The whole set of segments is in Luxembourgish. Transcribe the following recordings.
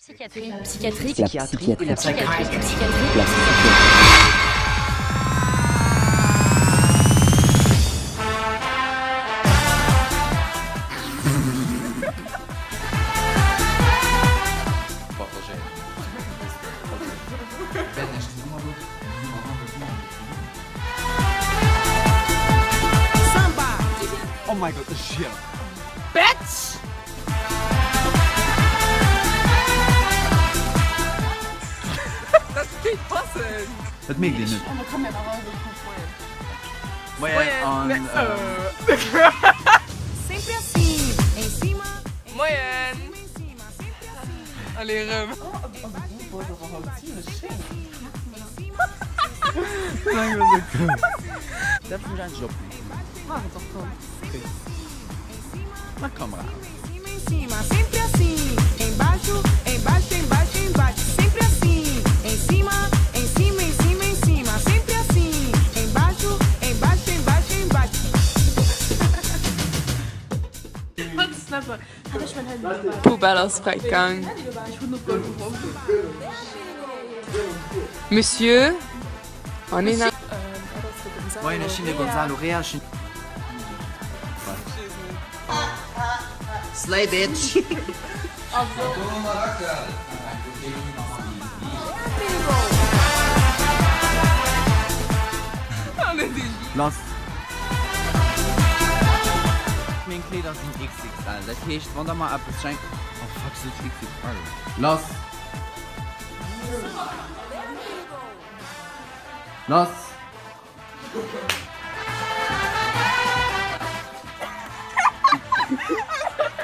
Psychiatrie. Psychiatrie. Psychiatrie. La Psychiatrie. Oh my god, shit. Bitch! Das geht passen! Das mag ich nicht. Da kann man aber so Moin Sempre assim, em cima, Moin! Allez, Rem! Darf ich einen Job machen? Na komm rein. em cima, sempre assim, embaixo, embaixo, embaixo, embaixo, sempre assim, em cima, em cima, em cima, em cima, sempre assim, embaixo, embaixo, embaixo, embaixo. Pubertausgang. Monsieur? On est là. Moin, ich bin Gonzalo Reasch. Slay bitch. Los. Meine Kleider sind XXL. Das heißt, wenn da mal etwas schenkt. Oh fuck, das ist XXL. Los. Los.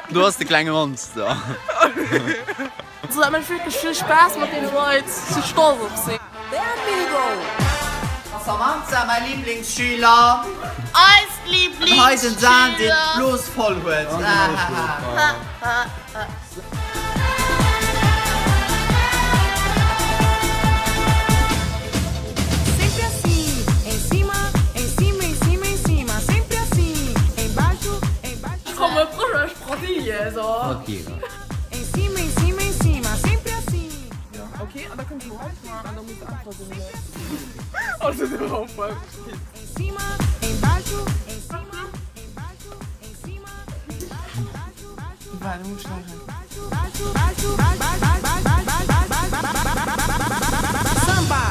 Du hast die kleine Monster. So hat man wirklich viel Spaß mit den Leuten zu stolz auf sie. Samantha, mein Lieblingsschüler. Als Lieblingsschüler. Heute Sahn den bloß voll wird. Sempre assim, em cima, em cima, em cima, em cima, sempre assim, embaixo, embaixo. Komm mal, Bruder, ich brauch die hier, so. Okay. Em cima, em cima, em cima, sempre assim. Okay, und dann kannst du halt mal, und dann musst du einfach so eine... Also, der Aufwand. Em cima, embaixo, em cima, embaixo, em cima, embaixo, embaixo, Vai, du musst schnell rein. baixo, baixo, baixo, samba.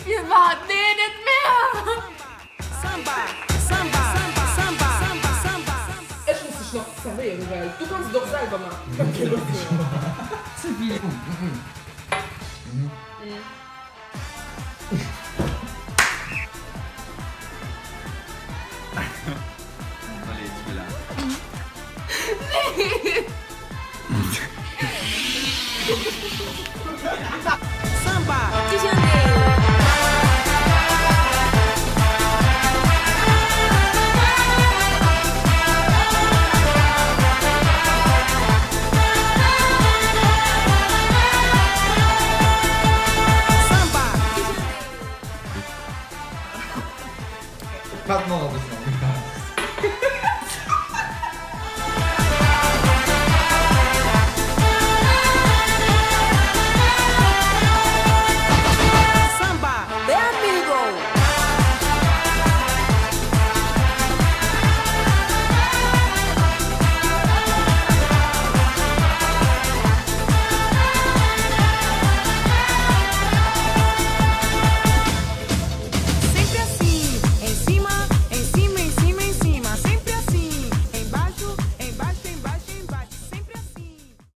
Wir warten nicht mehr! Samba, samba, samba, samba, samba, samba. Ich muss dich noch zerreden, weil du kannst doch selber machen. Okay, los. Samba,